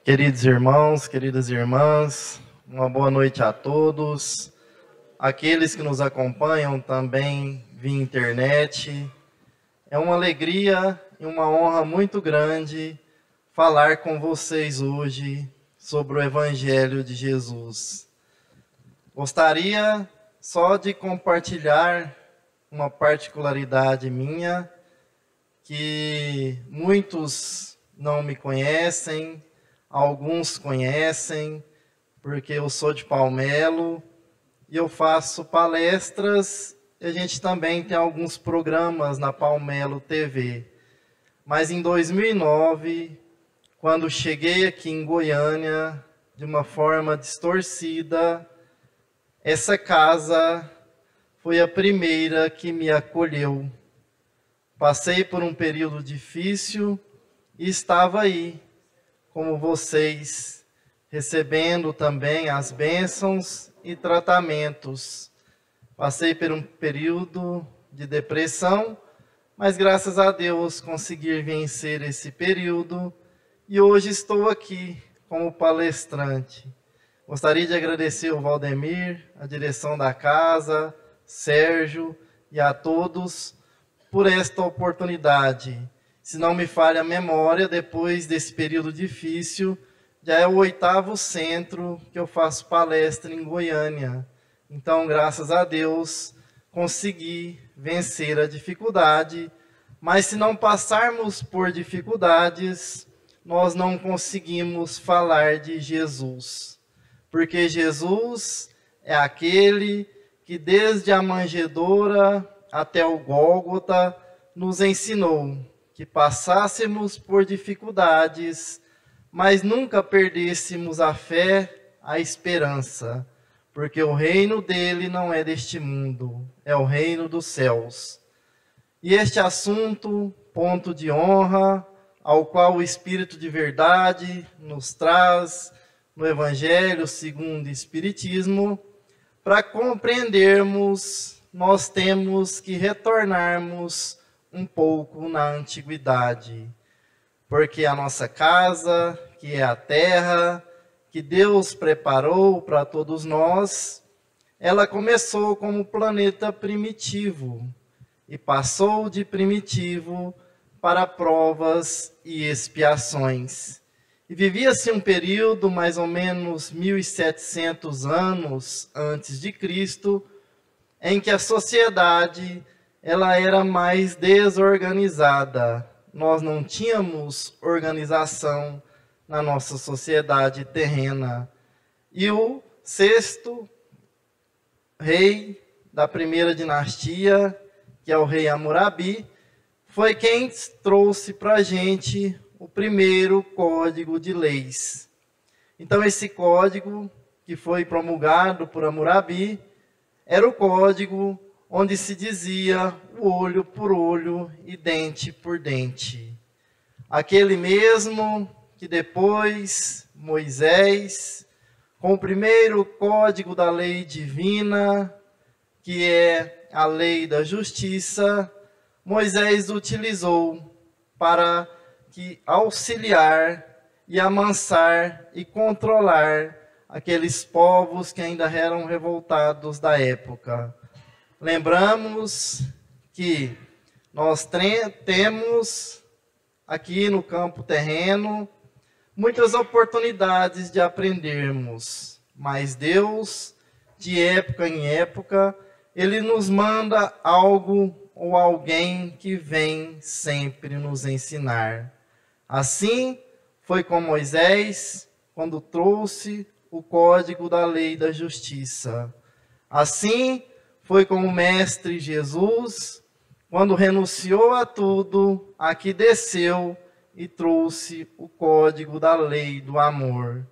Queridos irmãos, queridas irmãs, uma boa noite a todos. Aqueles que nos acompanham também via internet. É uma alegria e uma honra muito grande falar com vocês hoje sobre o Evangelho de Jesus. Gostaria só de compartilhar uma particularidade minha, que muitos não me conhecem, alguns conhecem, porque eu sou de Palmelo e eu faço palestras e a gente também tem alguns programas na Palmelo TV. Mas em 2009, quando cheguei aqui em Goiânia, de uma forma distorcida, essa casa foi a primeira que me acolheu. Passei por um período difícil e estava aí, como vocês, recebendo também as bênçãos e tratamentos. Passei por um período de depressão, mas graças a Deus consegui vencer esse período e hoje estou aqui como palestrante. Gostaria de agradecer o Valdemir, a direção da casa, Sérgio e a todos por esta oportunidade. Se não me falha a memória, depois desse período difícil, já é o 8º centro que eu faço palestra em Goiânia. Então, graças a Deus, consegui vencer a dificuldade. Mas se não passarmos por dificuldades, nós não conseguimos falar de Jesus. Porque Jesus é aquele que desde a manjedoura até o Gólgota nos ensinou que passássemos por dificuldades, mas nunca perdêssemos a fé, a esperança, porque o reino dele não é deste mundo, é o reino dos céus. E este assunto, ponto de honra, ao qual o Espírito de verdade nos traz no Evangelho segundo o Espiritismo, para compreendermos, nós temos que retornarmos um pouco na antiguidade, porque a nossa casa, que é a terra, que Deus preparou para todos nós, ela começou como planeta primitivo e passou de primitivo para provas e expiações. E vivia-se um período, mais ou menos 1700 anos antes de Cristo, em que a sociedade ela era mais desorganizada. Nós não tínhamos organização na nossa sociedade terrena. E o 6º rei da primeira dinastia, que é o rei Hammurabi, foi quem trouxe para a gente o primeiro código de leis. Então, esse código, que foi promulgado por Hammurabi, era o código onde se dizia o olho por olho e dente por dente. Aquele mesmo que depois Moisés, com o primeiro código da lei divina, que é a lei da justiça, Moisés utilizou para que auxiliar e amansar e controlar aqueles povos que ainda eram revoltados da época. Lembramos que nós temos aqui no campo terreno muitas oportunidades de aprendermos, mas Deus, de época em época, Ele nos manda algo ou alguém que vem sempre nos ensinar. Assim foi com Moisés, quando trouxe o código da lei da justiça. Assim foi com o Mestre Jesus, quando renunciou a tudo, aqui desceu e trouxe o código da lei do amor.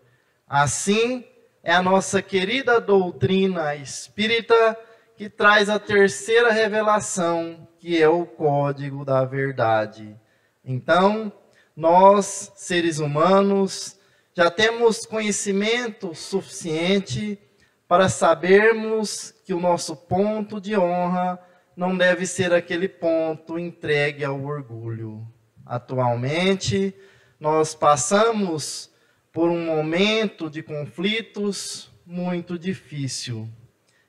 Assim é a nossa querida doutrina espírita, que traz a terceira revelação, que é o código da verdade. Então, nós, seres humanos, já temos conhecimento suficiente para sabermos que o nosso ponto de honra não deve ser aquele ponto entregue ao orgulho. Atualmente, nós passamos por um momento de conflitos muito difícil,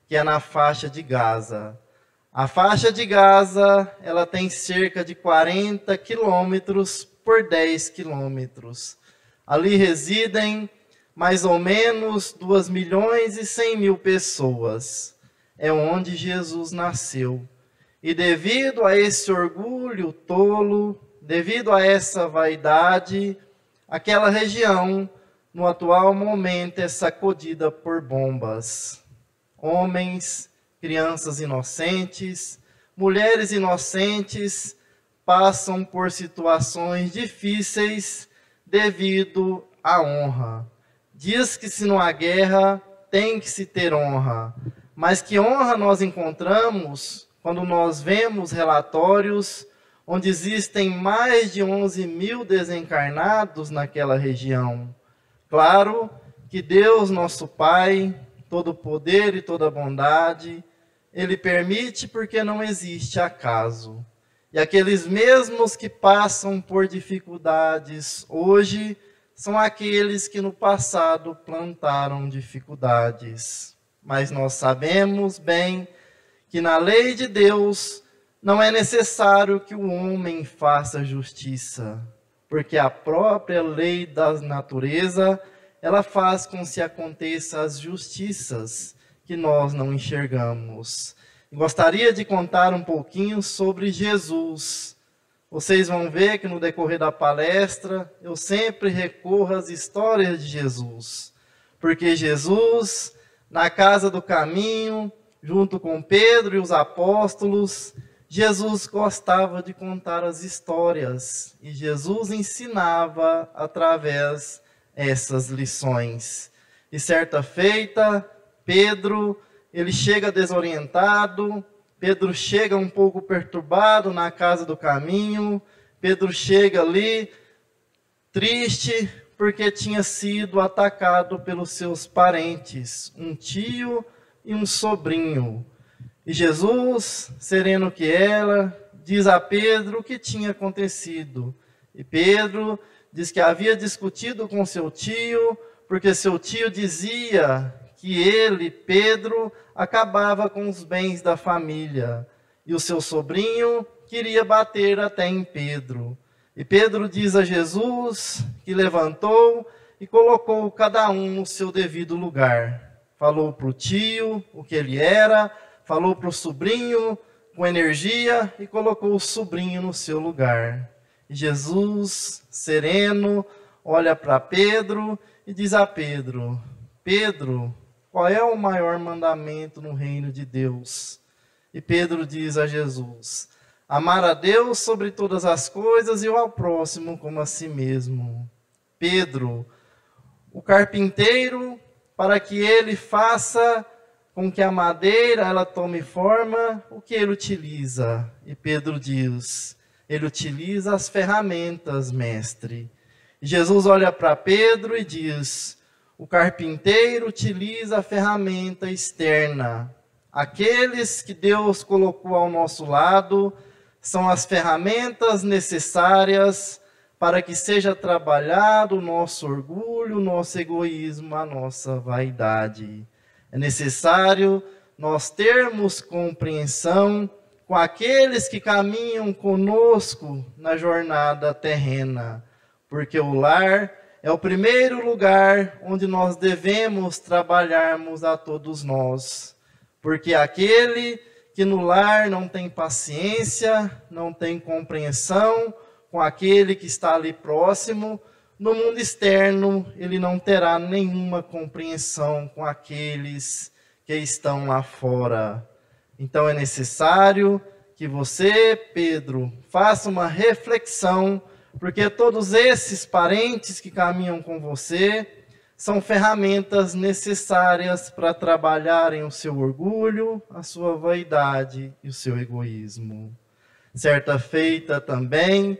que é na faixa de Gaza. A faixa de Gaza, ela tem cerca de 40 quilômetros por 10 quilômetros. Ali residem mais ou menos 2.100.000 pessoas. É onde Jesus nasceu. E devido a esse orgulho tolo, devido a essa vaidade, aquela região, no atual momento, é sacudida por bombas. Homens, crianças inocentes, mulheres inocentes passam por situações difíceis devido à honra. Diz que se não há guerra, tem que se ter honra. Mas que honra nós encontramos quando nós vemos relatórios onde existem mais de 11.000 desencarnados naquela região. Claro que Deus, nosso Pai, todo poder e toda bondade, Ele permite porque não existe acaso. E aqueles mesmos que passam por dificuldades hoje, são aqueles que no passado plantaram dificuldades. Mas nós sabemos bem que na lei de Deus não é necessário que o homem faça justiça, porque a própria lei da natureza, ela faz com que aconteça as justiças que nós não enxergamos. Gostaria de contar um pouquinho sobre Jesus. Vocês vão ver que no decorrer da palestra, eu sempre recorro às histórias de Jesus. Porque Jesus, na casa do caminho, junto com Pedro e os apóstolos, Jesus gostava de contar as histórias. E Jesus ensinava através dessas lições. E certa feita, Pedro, ele chega desorientado, Pedro chega um pouco perturbado na casa do caminho, Pedro chega ali triste porque tinha sido atacado pelos seus parentes, um tio e um sobrinho. E Jesus, sereno que era, diz a Pedro o que tinha acontecido. E Pedro diz que havia discutido com seu tio, porque seu tio dizia que ele, Pedro, acabava com os bens da família. E o seu sobrinho queria bater até em Pedro. E Pedro diz a Jesus que levantou e colocou cada um no seu devido lugar. Falou para o tio o que ele era, falou para o sobrinho com energia e colocou o sobrinho no seu lugar. E Jesus, sereno, olha para Pedro e diz a Pedro: Pedro, qual é o maior mandamento no reino de Deus? E Pedro diz a Jesus: amar a Deus sobre todas as coisas e ao próximo como a si mesmo. Pedro, o carpinteiro, para que ele faça com que a madeira ela tome forma, o que ele utiliza? E Pedro diz: ele utiliza as ferramentas, mestre. E Jesus olha para Pedro e diz: o carpinteiro utiliza a ferramenta externa. Aqueles que Deus colocou ao nosso lado são as ferramentas necessárias para que seja trabalhado o nosso orgulho, o nosso egoísmo, a nossa vaidade. É necessário nós termos compreensão com aqueles que caminham conosco na jornada terrena, porque o lar é o primeiro lugar onde nós devemos trabalharmos a todos nós. Porque aquele que no lar não tem paciência, não tem compreensão com aquele que está ali próximo, no mundo externo ele não terá nenhuma compreensão com aqueles que estão lá fora. Então é necessário que você, Pedro, faça uma reflexão, porque todos esses parentes que caminham com você são ferramentas necessárias para trabalharem o seu orgulho, a sua vaidade e o seu egoísmo. Certa feita também,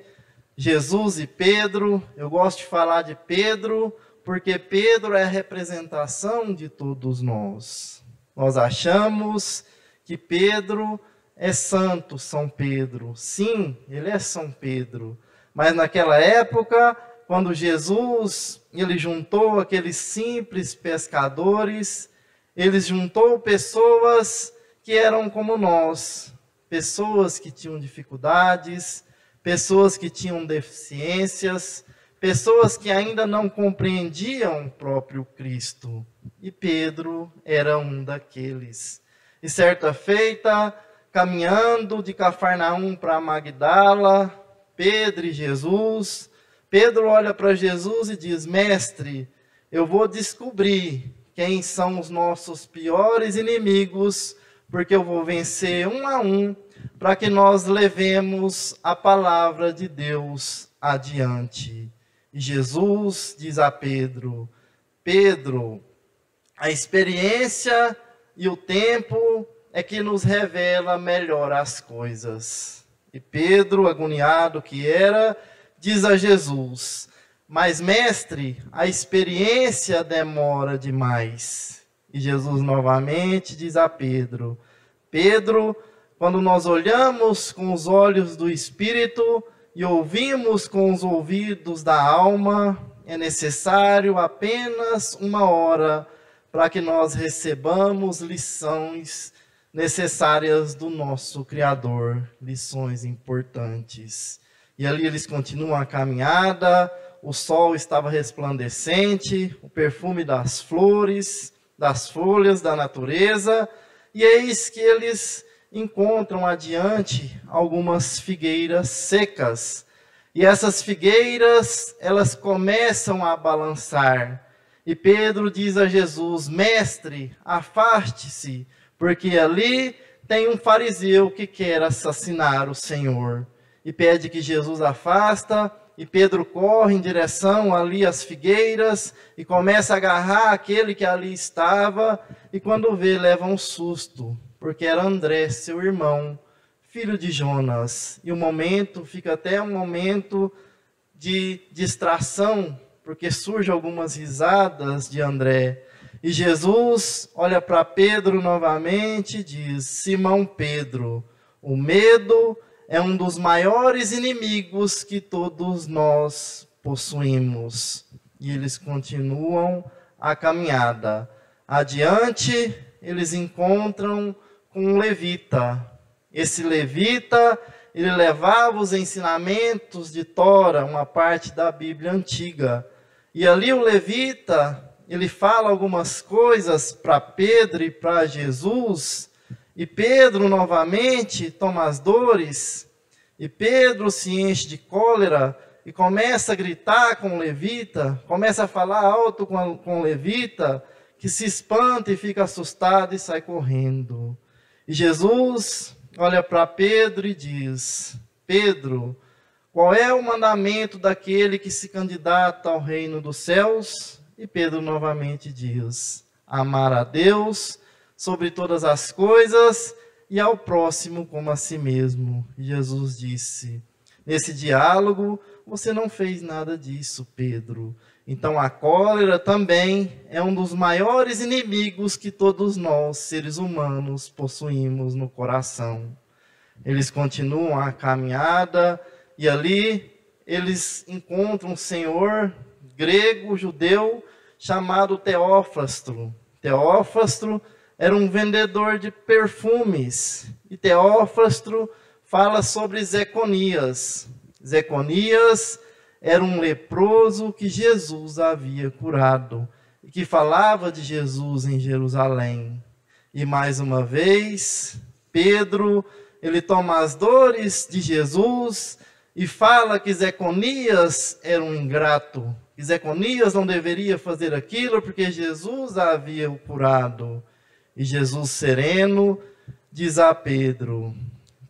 Jesus e Pedro, eu gosto de falar de Pedro, porque Pedro é a representação de todos nós. Nós achamos que Pedro é santo, São Pedro. Sim, ele é São Pedro. Mas naquela época, quando Jesus, ele juntou aqueles simples pescadores, ele juntou pessoas que eram como nós, pessoas que tinham dificuldades, pessoas que tinham deficiências, pessoas que ainda não compreendiam o próprio Cristo. E Pedro era um daqueles. E certa feita, caminhando de Cafarnaum para Magdala, Pedro e Jesus, Pedro olha para Jesus e diz: Mestre, eu vou descobrir quem são os nossos piores inimigos, porque eu vou vencer um a um, para que nós levemos a palavra de Deus adiante. E Jesus diz a Pedro: Pedro, a experiência e o tempo é que nos revela melhor as coisas. E Pedro, agoniado que era, diz a Jesus: Mas, mestre, a experiência demora demais. E Jesus novamente diz a Pedro: Pedro, quando nós olhamos com os olhos do Espírito e ouvimos com os ouvidos da alma, é necessário apenas 1 hora para que nós recebamos lições necessárias do nosso Criador, lições importantes. E ali eles continuam a caminhada, o sol estava resplandecente, o perfume das flores, das folhas da natureza, e eis que eles encontram adiante algumas figueiras secas. E essas figueiras, elas começam a balançar. E Pedro diz a Jesus: Mestre, afaste-se, porque ali tem um fariseu que quer assassinar o Senhor. E pede que Jesus afasta, e Pedro corre em direção ali às figueiras, e começa a agarrar aquele que ali estava, e quando vê, leva um susto, porque era André, seu irmão, filho de Jonas. E o momento fica até um momento de distração, porque surgem algumas risadas de André. E Jesus olha para Pedro novamente e diz: Simão Pedro, o medo é um dos maiores inimigos que todos nós possuímos. E eles continuam a caminhada. Adiante, eles encontram com um levita. Esse levita, ele levava os ensinamentos de Tora, uma parte da Bíblia antiga. E ali o levita, ele fala algumas coisas para Pedro e para Jesus, e Pedro novamente toma as dores, e Pedro se enche de cólera, e começa a gritar com o levita, começa a falar alto com o levita, que se espanta e fica assustado e sai correndo. E Jesus olha para Pedro e diz: Pedro, qual é o mandamento daquele que se candidata ao reino dos céus? E Pedro novamente diz: amar a Deus sobre todas as coisas e ao próximo como a si mesmo. E Jesus disse: nesse diálogo, você não fez nada disso, Pedro. Então a cólera também é um dos maiores inimigos que todos nós, seres humanos, possuímos no coração. Eles continuam a caminhada e ali eles encontram um senhor grego, judeu, chamado Teófrastro. Teófrastro era um vendedor de perfumes. E Teófrastro fala sobre Zeconias. Zeconias era um leproso que Jesus havia curado e que falava de Jesus em Jerusalém. E mais uma vez, Pedro, ele toma as dores de Jesus e fala que Zeconias era um ingrato, que Zeconias não deveria fazer aquilo porque Jesus havia o curado. E Jesus, sereno, diz a Pedro: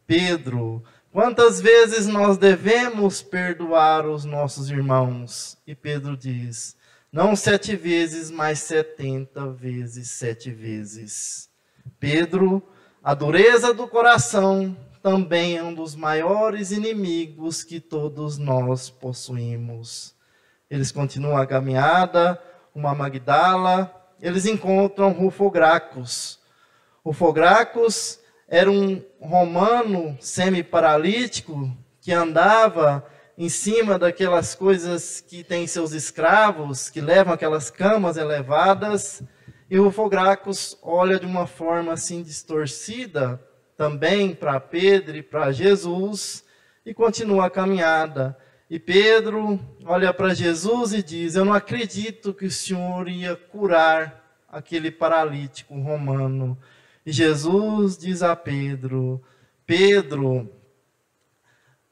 Pedro, quantas vezes nós devemos perdoar os nossos irmãos? E Pedro diz: não 7 vezes, mas 70 vezes 7 vezes. Pedro, a dureza do coração também é um dos maiores inimigos que todos nós possuímos. Eles continuam a caminhada, uma Magdala, eles encontram Rufo-Gracos. Rufo-Gracos era um romano semi-paralítico que andava em cima daquelas coisas que têm seus escravos, que levam aquelas camas elevadas, e Rufo Gracchus olha de uma forma assim distorcida também para Pedro e para Jesus e continua a caminhada. E Pedro olha para Jesus e diz: eu não acredito que o Senhor ia curar aquele paralítico romano. E Jesus diz a Pedro: Pedro,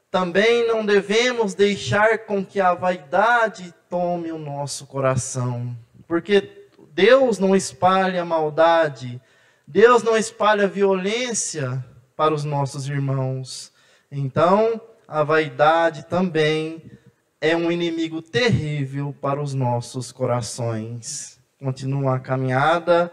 também não devemos deixar com que a vaidade tome o nosso coração, porque Deus não espalha maldade, Deus não espalha violência para os nossos irmãos. Então, a vaidade também é um inimigo terrível para os nossos corações. Continua a caminhada,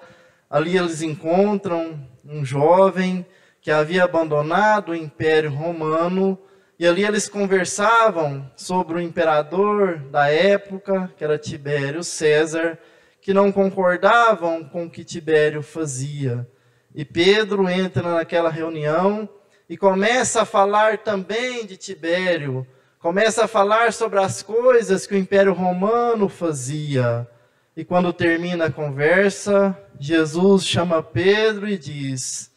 ali eles encontram um jovem que havia abandonado o Império Romano, e ali eles conversavam sobre o imperador da época, que era Tibério César, que não concordavam com o que Tibério fazia. E Pedro entra naquela reunião e começa a falar também de Tibério, começa a falar sobre as coisas que o Império Romano fazia. E quando termina a conversa, Jesus chama Pedro e diz: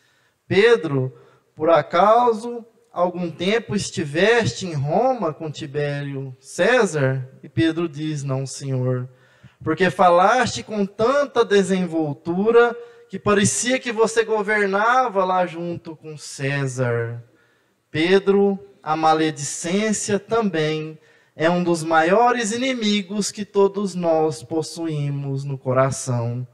Pedro, por acaso algum tempo estiveste em Roma com Tibério César? E Pedro diz: não, Senhor. Porque falaste com tanta desenvoltura que parecia que você governava lá junto com César. Pedro, a maledicência também é um dos maiores inimigos que todos nós possuímos no coração.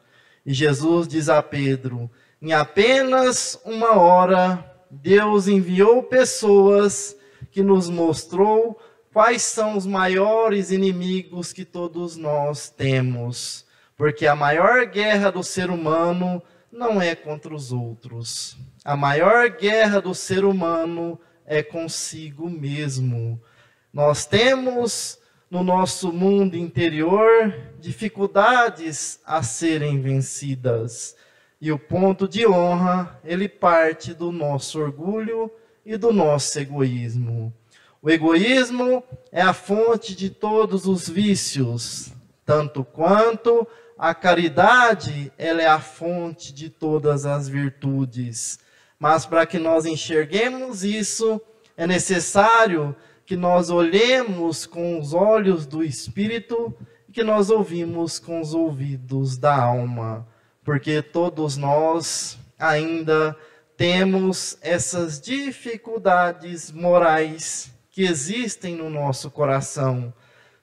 E Jesus diz a Pedro: em apenas uma hora, Deus enviou pessoas que nos mostrou quais são os maiores inimigos que todos nós temos. Porque a maior guerra do ser humano não é contra os outros. A maior guerra do ser humano é consigo mesmo. Nós temos no nosso mundo interior dificuldades a serem vencidas. E o ponto de honra, ele parte do nosso orgulho e do nosso egoísmo. O egoísmo é a fonte de todos os vícios, tanto quanto a caridade, ela é a fonte de todas as virtudes. Mas para que nós enxerguemos isso, é necessário que nós olhemos com os olhos do Espírito e que nós ouvimos com os ouvidos da alma. Porque todos nós ainda temos essas dificuldades morais que existem no nosso coração.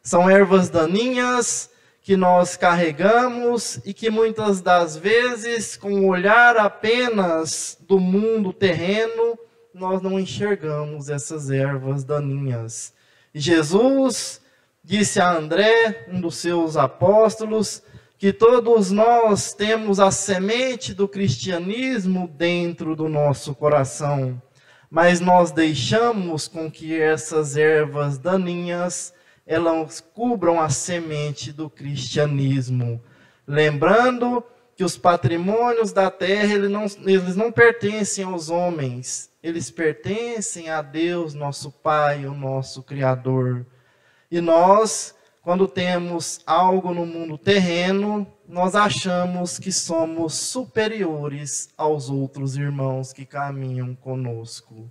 São ervas daninhas que nós carregamos e que muitas das vezes, com o olhar apenas do mundo terreno, nós não enxergamos essas ervas daninhas. E Jesus disse a André, um dos seus apóstolos, que todos nós temos a semente do cristianismo dentro do nosso coração, mas nós deixamos com que essas ervas daninhas elas cubram a semente do cristianismo. Lembrando que os patrimônios da terra eles não pertencem aos homens, eles pertencem a Deus, nosso Pai, o nosso Criador. E nós, quando temos algo no mundo terreno, nós achamos que somos superiores aos outros irmãos que caminham conosco.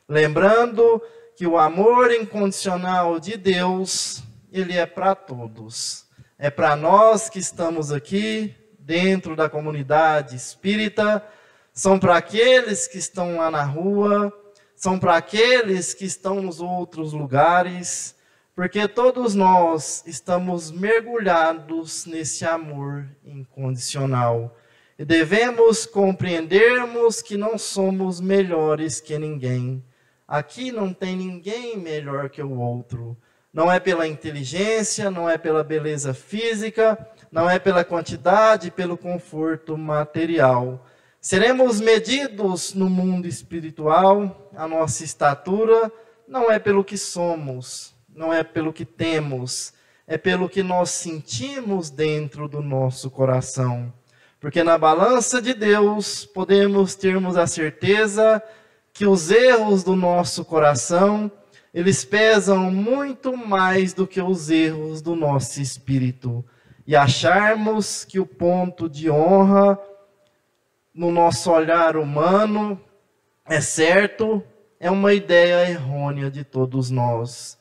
Lembrando que o amor incondicional de Deus, ele é para todos. É para nós que estamos aqui, dentro da comunidade espírita, são para aqueles que estão lá na rua, são para aqueles que estão nos outros lugares, porque todos nós estamos mergulhados nesse amor incondicional. E devemos compreendermos que não somos melhores que ninguém. Aqui não tem ninguém melhor que o outro. Não é pela inteligência, não é pela beleza física, não é pela quantidade, pelo conforto material. Seremos medidos no mundo espiritual, a nossa estatura não é pelo que somos, não é pelo que temos, é pelo que nós sentimos dentro do nosso coração. Porque na balança de Deus podemos termos a certeza que os erros do nosso coração eles pesam muito mais do que os erros do nosso espírito. E acharmos que o ponto de honra no nosso olhar humano é certo, é uma ideia errônea de todos nós.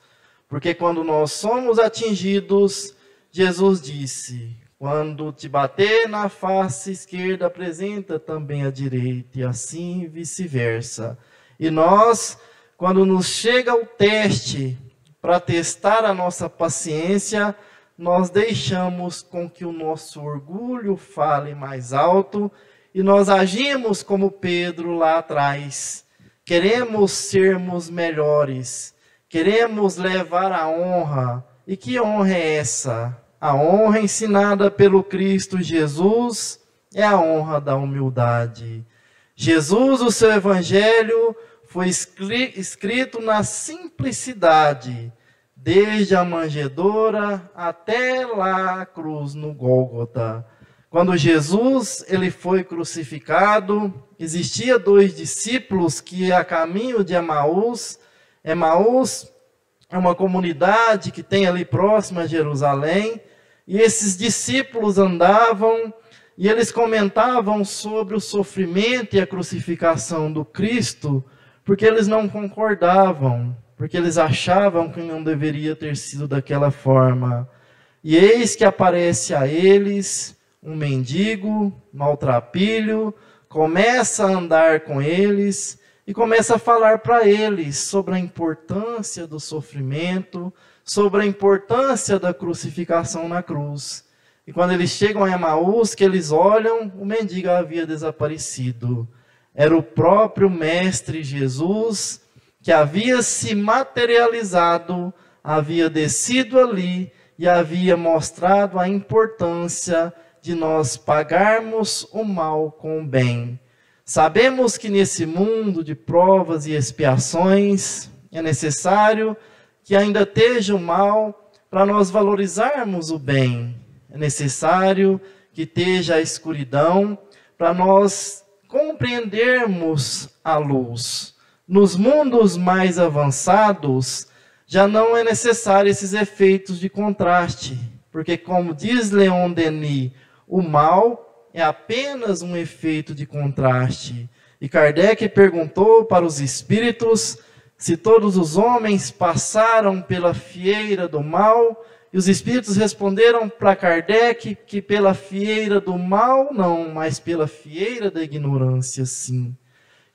Porque quando nós somos atingidos, Jesus disse: quando te bater na face esquerda, apresenta também a direita, e assim vice-versa. E nós, quando nos chega o teste para testar a nossa paciência, nós deixamos com que o nosso orgulho fale mais alto e nós agimos como Pedro lá atrás. Queremos sermos melhores, queremos levar a honra. E que honra é essa? A honra ensinada pelo Cristo Jesus é a honra da humildade. Jesus, o seu evangelho, foi escrito na simplicidade, desde a manjedoura até lá a cruz no Gólgota. Quando Jesus ele foi crucificado, existia 2 discípulos que a caminho de Emaús é uma comunidade que tem ali próxima a Jerusalém, e esses discípulos andavam e eles comentavam sobre o sofrimento e a crucificação do Cristo, porque eles não concordavam, porque eles achavam que não deveria ter sido daquela forma. E eis que aparece a eles um mendigo, maltrapilho, começa a andar com eles e começa a falar para eles sobre a importância do sofrimento, sobre a importância da crucificação na cruz. E quando eles chegam a Emaús, que eles olham, o mendigo havia desaparecido. Era o próprio Mestre Jesus que havia se materializado, havia descido ali e havia mostrado a importância de nós pagarmos o mal com o bem. Sabemos que nesse mundo de provas e expiações é necessário que ainda esteja o mal para nós valorizarmos o bem. É necessário que esteja a escuridão para nós compreendermos a luz. Nos mundos mais avançados, já não é necessário esses efeitos de contraste, porque como diz Leon Denis, o mal é apenas um efeito de contraste. E Kardec perguntou para os espíritos se todos os homens passaram pela fieira do mal, e os espíritos responderam para Kardec que pela fieira do mal não, mas pela fieira da ignorância sim.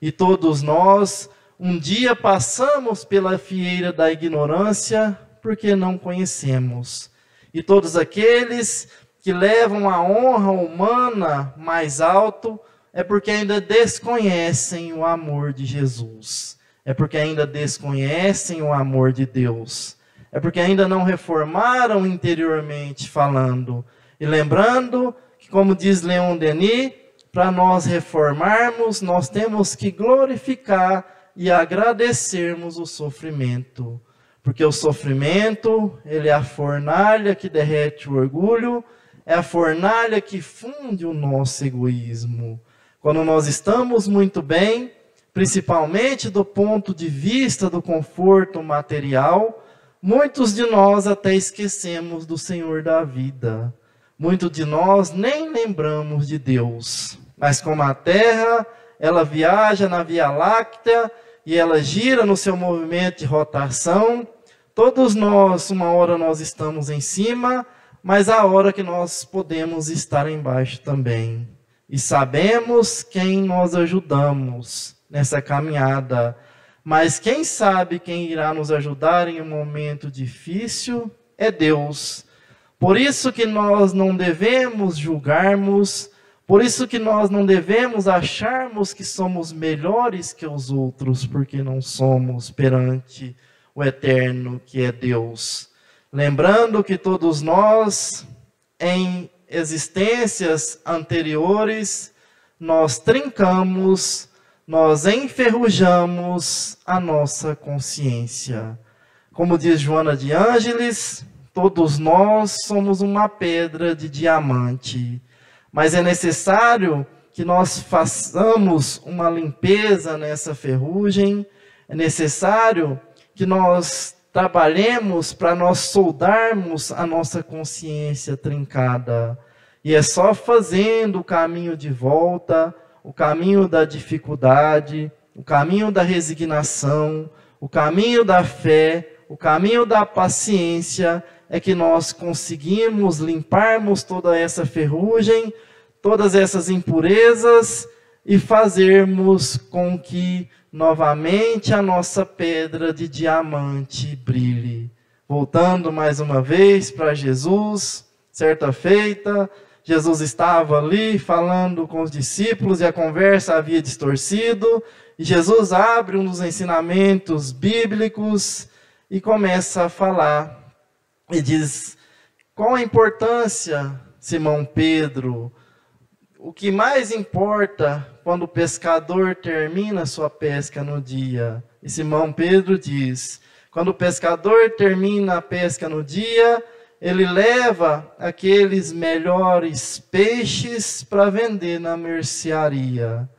E todos nós um dia passamos pela fieira da ignorância porque não conhecemos. E todos aqueles que levam a honra humana mais alto é porque ainda desconhecem o amor de Jesus. É porque ainda desconhecem o amor de Deus. É porque ainda não reformaram interiormente falando. E lembrando que, como diz Leon Denis, para nós reformarmos, nós temos que glorificar e agradecermos o sofrimento. Porque o sofrimento, ele é a fornalha que derrete o orgulho, é a fornalha que funde o nosso egoísmo. Quando nós estamos muito bem, principalmente do ponto de vista do conforto material, muitos de nós até esquecemos do Senhor da vida. Muitos de nós nem lembramos de Deus. Mas como a Terra, ela viaja na Via Láctea e ela gira no seu movimento de rotação, todos nós, uma hora nós estamos em cima, mas a hora que nós podemos estar embaixo também. E sabemos quem nós ajudamos nessa caminhada. Mas quem sabe quem irá nos ajudar em um momento difícil é Deus. Por isso que nós não devemos julgarmos, por isso que nós não devemos acharmos que somos melhores que os outros, porque não somos perante o Eterno que é Deus. Lembrando que todos nós, em existências anteriores, nós trincamos, nós enferrujamos a nossa consciência. Como diz Joana de Ângeles, todos nós somos uma pedra de diamante. Mas é necessário que nós façamos uma limpeza nessa ferrugem, é necessário que nós trabalhemos para nós soldarmos a nossa consciência trincada. E é só fazendo o caminho de volta, o caminho da dificuldade, o caminho da resignação, o caminho da fé, o caminho da paciência, é que nós conseguimos limparmos toda essa ferrugem, todas essas impurezas e fazermos com que novamente a nossa pedra de diamante brilhe. Voltando mais uma vez para Jesus, certa feita, Jesus estava ali falando com os discípulos e a conversa havia distorcido, e Jesus abre um dos ensinamentos bíblicos e começa a falar. E diz: qual a importância, Simão Pedro? O que mais importa quando o pescador termina sua pesca no dia? E Simão Pedro diz: quando o pescador termina a pesca no dia, ele leva aqueles melhores peixes para vender na mercearia.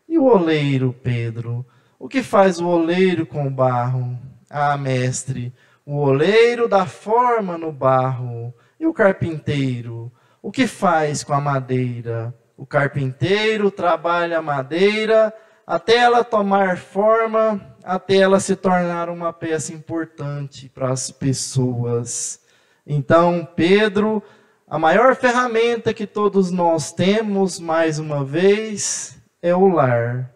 E o oleiro, Pedro? O que faz o oleiro com o barro? Ah, mestre, o oleiro dá forma no barro. E o carpinteiro? O que faz com a madeira? O carpinteiro trabalha a madeira até ela tomar forma, até ela se tornar uma peça importante para as pessoas. Então, Pedro, a maior ferramenta que todos nós temos, mais uma vez, é o lar.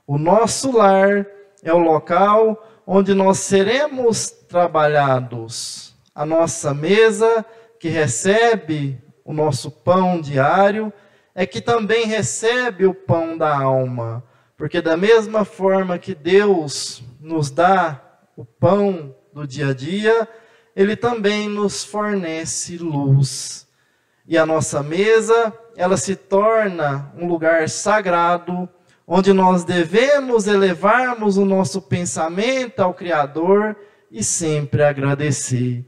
O nosso lar é o local onde nós seremos trabalhados. A nossa mesa, que recebe o nosso pão diário, é que também recebe o pão da alma. Porque da mesma forma que Deus nos dá o pão do dia a dia, Ele também nos fornece luz. E a nossa mesa, ela se torna um lugar sagrado, onde nós devemos elevarmos o nosso pensamento ao Criador e sempre agradecer.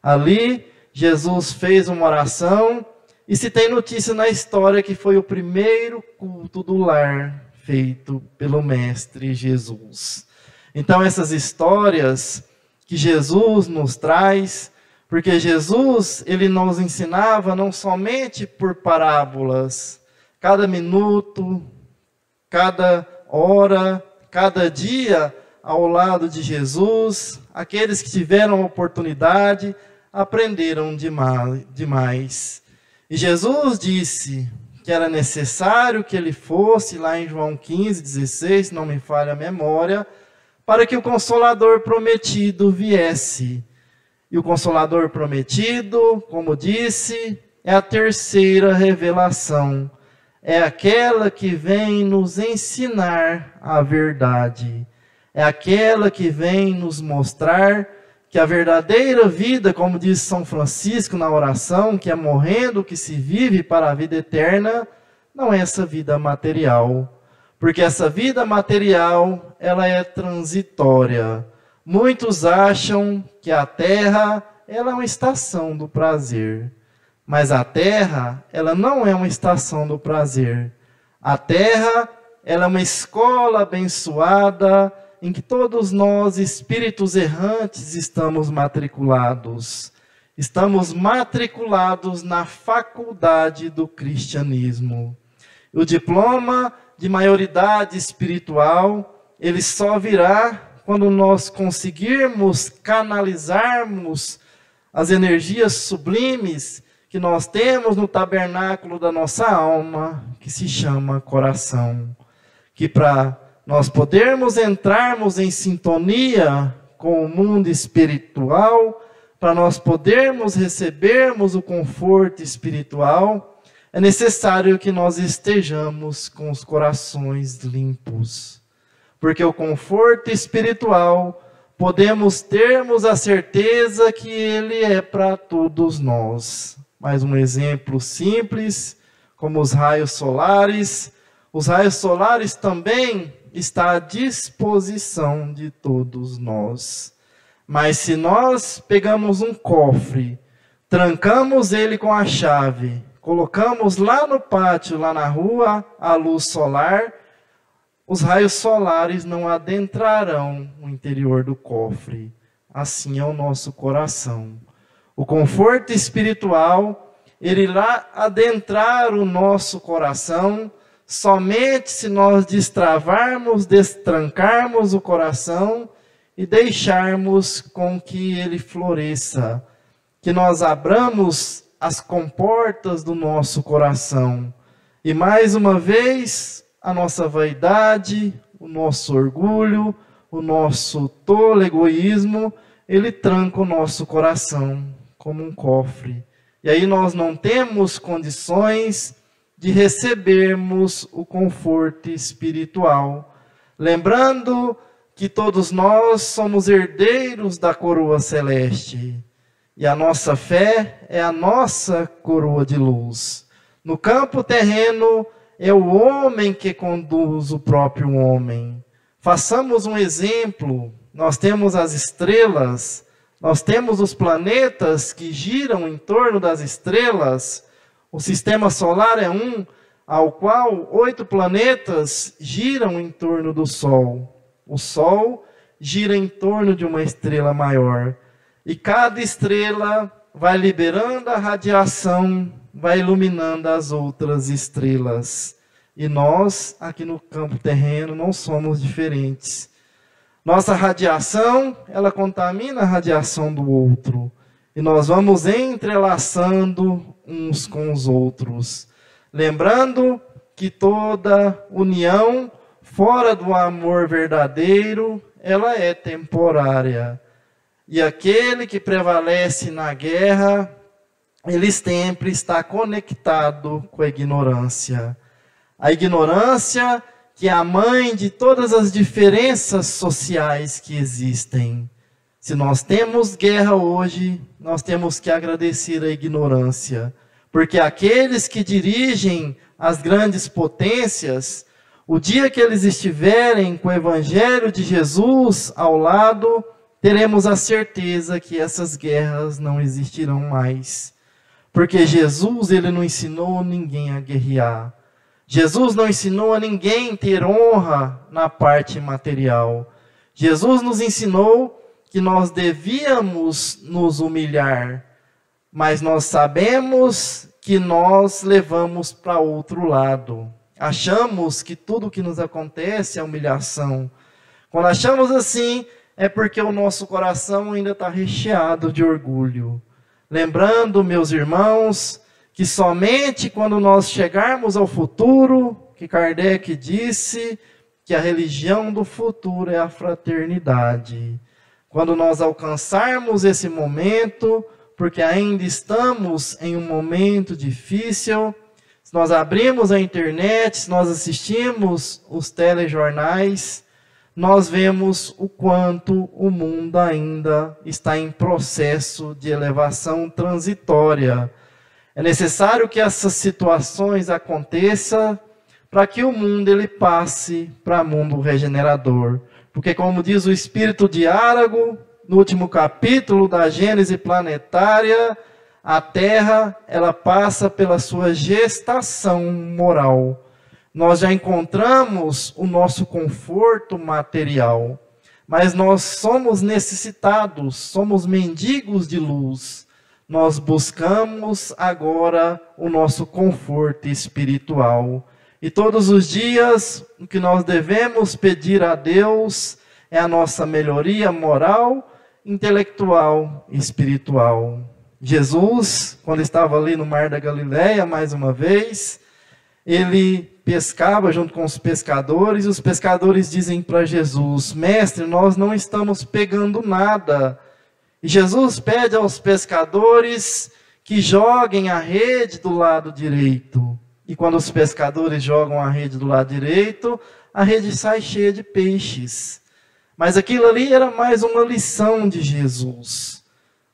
Ali, Jesus fez uma oração, e se tem notícia na história que foi o primeiro culto do lar feito pelo Mestre Jesus. Então, essas histórias que Jesus nos traz, porque Jesus, ele nos ensinava não somente por parábolas, cada minuto, cada hora, cada dia ao lado de Jesus, aqueles que tiveram a oportunidade aprenderam demais. E Jesus disse que era necessário que ele fosse, lá em João 15:16, não me falha a memória, para que o Consolador prometido viesse. E o Consolador prometido, como disse, é a terceira revelação. É aquela que vem nos ensinar a verdade. É aquela que vem nos mostrar que a verdadeira vida, como diz São Francisco na oração, que é morrendo que se vive para a vida eterna, não é essa vida material. Porque essa vida material, ela é transitória. Muitos acham que a terra, ela é uma estação do prazer. Mas a terra, ela não é uma estação do prazer. A terra, ela é uma escola abençoada, em que todos nós, espíritos errantes, estamos matriculados. Estamos matriculados na faculdade do cristianismo. O diploma de maioridade espiritual, ele só virá quando nós conseguirmos canalizarmos as energias sublimes que nós temos no tabernáculo da nossa alma, que se chama coração. Que para nós podermos entrarmos em sintonia com o mundo espiritual, para nós podermos recebermos o conforto espiritual, é necessário que nós estejamos com os corações limpos. Porque o conforto espiritual, podemos termos a certeza que ele é para todos nós. Mais um exemplo simples, como os raios solares. Os raios solares também estão à disposição de todos nós. Mas se nós pegamos um cofre, trancamos ele com a chave, colocamos lá no pátio, lá na rua, a luz solar, os raios solares não adentrarão o interior do cofre. Assim é o nosso coração. O conforto espiritual, ele irá adentrar o nosso coração somente se nós destravarmos, destrancarmos o coração e deixarmos com que ele floresça. Que nós abramos as comportas do nosso coração. E mais uma vez, a nossa vaidade, o nosso orgulho, o nosso tolo egoísmo, ele tranca o nosso coração como um cofre. E aí nós não temos condições de recebermos o conforto espiritual. Lembrando que todos nós somos herdeiros da coroa celeste. E a nossa fé é a nossa coroa de luz. No campo terreno, é o homem que conduz o próprio homem. Façamos um exemplo. Nós temos as estrelas, nós temos os planetas que giram em torno das estrelas. O sistema solar é um, ao qual 8 planetas giram em torno do Sol. O Sol gira em torno de uma estrela maior. E cada estrela vai liberando a radiação, vai iluminando as outras estrelas. E nós, aqui no campo terreno, não somos diferentes. Nossa radiação, ela contamina a radiação do outro. E nós vamos entrelaçando uns com os outros. Lembrando que toda união fora do amor verdadeiro, ela é temporária. E aquele que prevalece na guerra, ele sempre está conectado com a ignorância. A ignorância que é a mãe de todas as diferenças sociais que existem. Se nós temos guerra hoje, nós temos que agradecer a ignorância. Porque aqueles que dirigem as grandes potências, o dia que eles estiverem com o Evangelho de Jesus ao lado, teremos a certeza que essas guerras não existirão mais. Porque Jesus, ele não ensinou ninguém a guerrear. Jesus não ensinou a ninguém ter honra na parte material. Jesus nos ensinou que nós devíamos nos humilhar, mas nós sabemos que nós levamos para outro lado. Achamos que tudo que nos acontece é humilhação. Quando achamos assim, é porque o nosso coração ainda está recheado de orgulho. Lembrando, meus irmãos, que somente quando nós chegarmos ao futuro, que Kardec disse que a religião do futuro é a fraternidade. Quando nós alcançarmos esse momento, porque ainda estamos em um momento difícil, se nós abrimos a internet, se nós assistimos os telejornais, nós vemos o quanto o mundo ainda está em processo de elevação transitória. É necessário que essas situações aconteçam para que o mundo ele passe para mundo regenerador. Porque como diz o Espírito de Árago, no último capítulo da Gênese planetária, a Terra ela passa pela sua gestação moral. Nós já encontramos o nosso conforto material, mas nós somos necessitados, somos mendigos de luz. Nós buscamos agora o nosso conforto espiritual. E todos os dias, o que nós devemos pedir a Deus é a nossa melhoria moral, intelectual e espiritual. Jesus, quando estava ali no Mar da Galileia, mais uma vez, ele pescava junto com os pescadores, e os pescadores dizem para Jesus: Mestre, nós não estamos pegando nada. E Jesus pede aos pescadores que joguem a rede do lado direito. E quando os pescadores jogam a rede do lado direito, a rede sai cheia de peixes. Mas aquilo ali era mais uma lição de Jesus.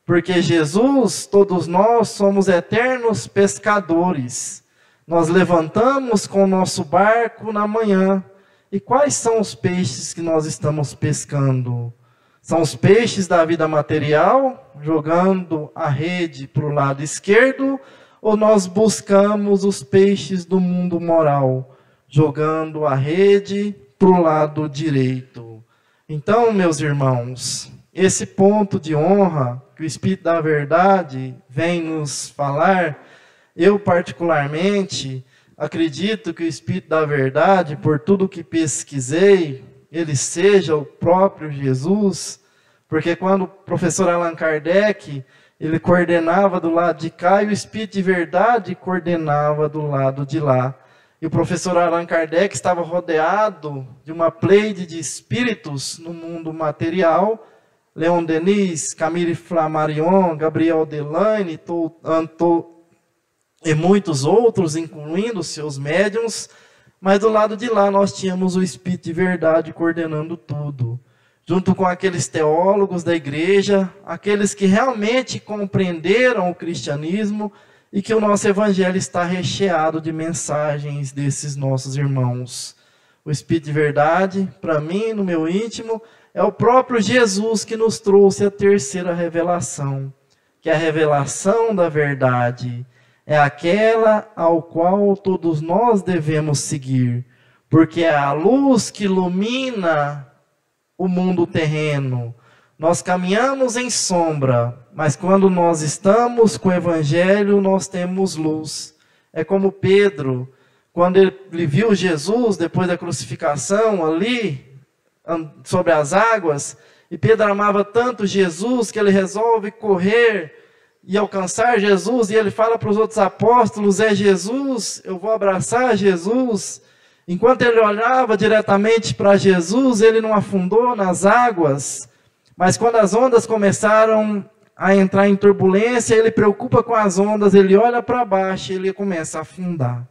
Porque Jesus, todos nós, somos eternos pescadores. Nós levantamos com o nosso barco na manhã. E quais são os peixes que nós estamos pescando? São os peixes da vida material, jogando a rede para o lado esquerdo, ou nós buscamos os peixes do mundo moral, jogando a rede para o lado direito. Então, meus irmãos, esse ponto de honra que o Espírito da Verdade vem nos falar, eu particularmente acredito que o Espírito da Verdade, por tudo que pesquisei, ele seja o próprio Jesus, porque quando o professor Allan Kardec, ele coordenava do lado de cá e o Espírito de Verdade coordenava do lado de lá. E o professor Allan Kardec estava rodeado de uma pleide de espíritos no mundo material, Leon Denis, Camille Flammarion, Gabriel Delaney, e muitos outros, incluindo seus médiuns, mas do lado de lá nós tínhamos o Espírito de Verdade coordenando tudo, junto com aqueles teólogos da igreja, aqueles que realmente compreenderam o cristianismo e que o nosso evangelho está recheado de mensagens desses nossos irmãos. O Espírito de Verdade, para mim, no meu íntimo, é o próprio Jesus que nos trouxe a terceira revelação, que é a revelação da verdade. É aquela ao qual todos nós devemos seguir, porque é a luz que ilumina o mundo terreno. Nós caminhamos em sombra, mas quando nós estamos com o Evangelho, nós temos luz. É como Pedro, quando ele viu Jesus depois da crucificação ali, sobre as águas, e Pedro amava tanto Jesus que ele resolve correr e alcançar Jesus, e ele fala para os outros apóstolos, é Jesus, eu vou abraçar Jesus. Enquanto ele olhava diretamente para Jesus, ele não afundou nas águas, mas quando as ondas começaram a entrar em turbulência, ele preocupa com as ondas, ele olha para baixo e ele começa a afundar.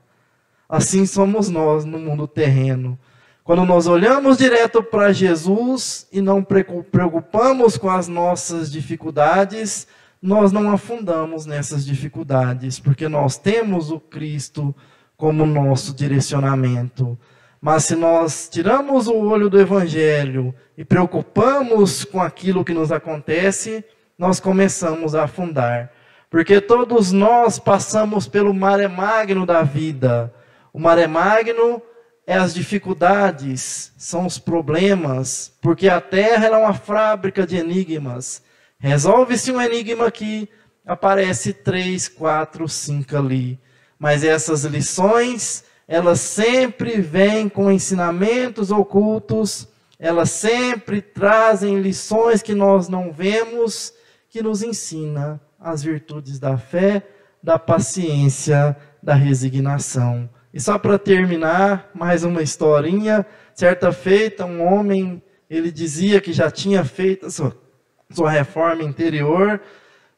Assim somos nós no mundo terreno. Quando nós olhamos direto para Jesus e não preocupamos com as nossas dificuldades, nós não afundamos nessas dificuldades, porque nós temos o Cristo como nosso direcionamento. Mas se nós tiramos o olho do Evangelho e preocupamos com aquilo que nos acontece, nós começamos a afundar. Porque todos nós passamos pelo mare magno da vida. O mare magno é as dificuldades, são os problemas, porque a Terra é uma fábrica de enigmas. Resolve-se um enigma aqui, aparece 3, 4, 5 ali. Mas essas lições, elas sempre vêm com ensinamentos ocultos, elas sempre trazem lições que nós não vemos, que nos ensina as virtudes da fé, da paciência, da resignação. E só para terminar, mais uma historinha. Certa feita, um homem, ele dizia que já tinha feito a sua reforma interior,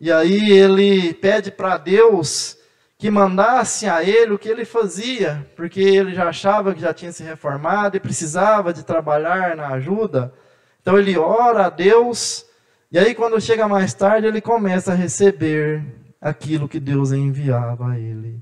e aí ele pede para Deus que mandasse a ele o que ele fazia, porque ele já achava que já tinha se reformado e precisava de trabalhar na ajuda. Então ele ora a Deus, e aí quando chega mais tarde, ele começa a receber aquilo que Deus enviava a ele.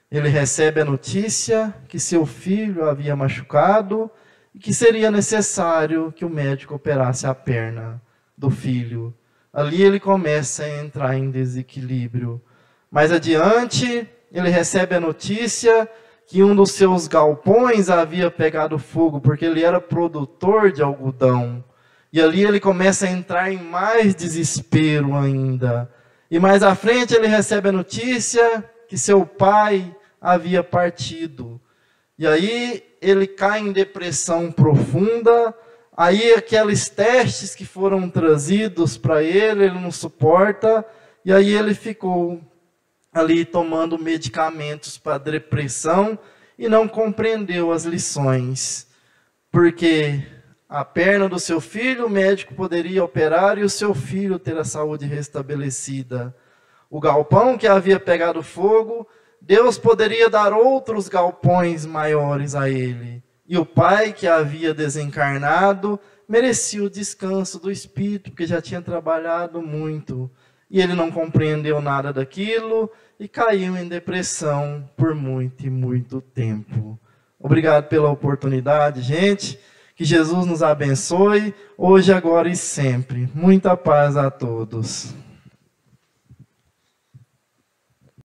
Ele recebe a notícia que seu filho havia machucado e que seria necessário que o médico operasse a perna do filho. Ali ele começa a entrar em desequilíbrio. Mais adiante, ele recebe a notícia que um dos seus galpões havia pegado fogo, porque ele era produtor de algodão. E ali ele começa a entrar em mais desespero ainda. E mais à frente ele recebe a notícia que seu pai havia partido. E aí ele cai em depressão profunda. Aí aqueles testes que foram trazidos para ele não suporta. E aí ele ficou ali tomando medicamentos para depressão e não compreendeu as lições. Porque a perna do seu filho, o médico poderia operar e o seu filho ter a saúde restabelecida. O galpão que havia pegado fogo, Deus poderia dar outros galpões maiores a ele. E o pai que havia desencarnado merecia o descanso do espírito, porque já tinha trabalhado muito. E ele não compreendeu nada daquilo e caiu em depressão por muito e muito tempo. Obrigado pela oportunidade, gente. Que Jesus nos abençoe, hoje, agora e sempre. Muita paz a todos.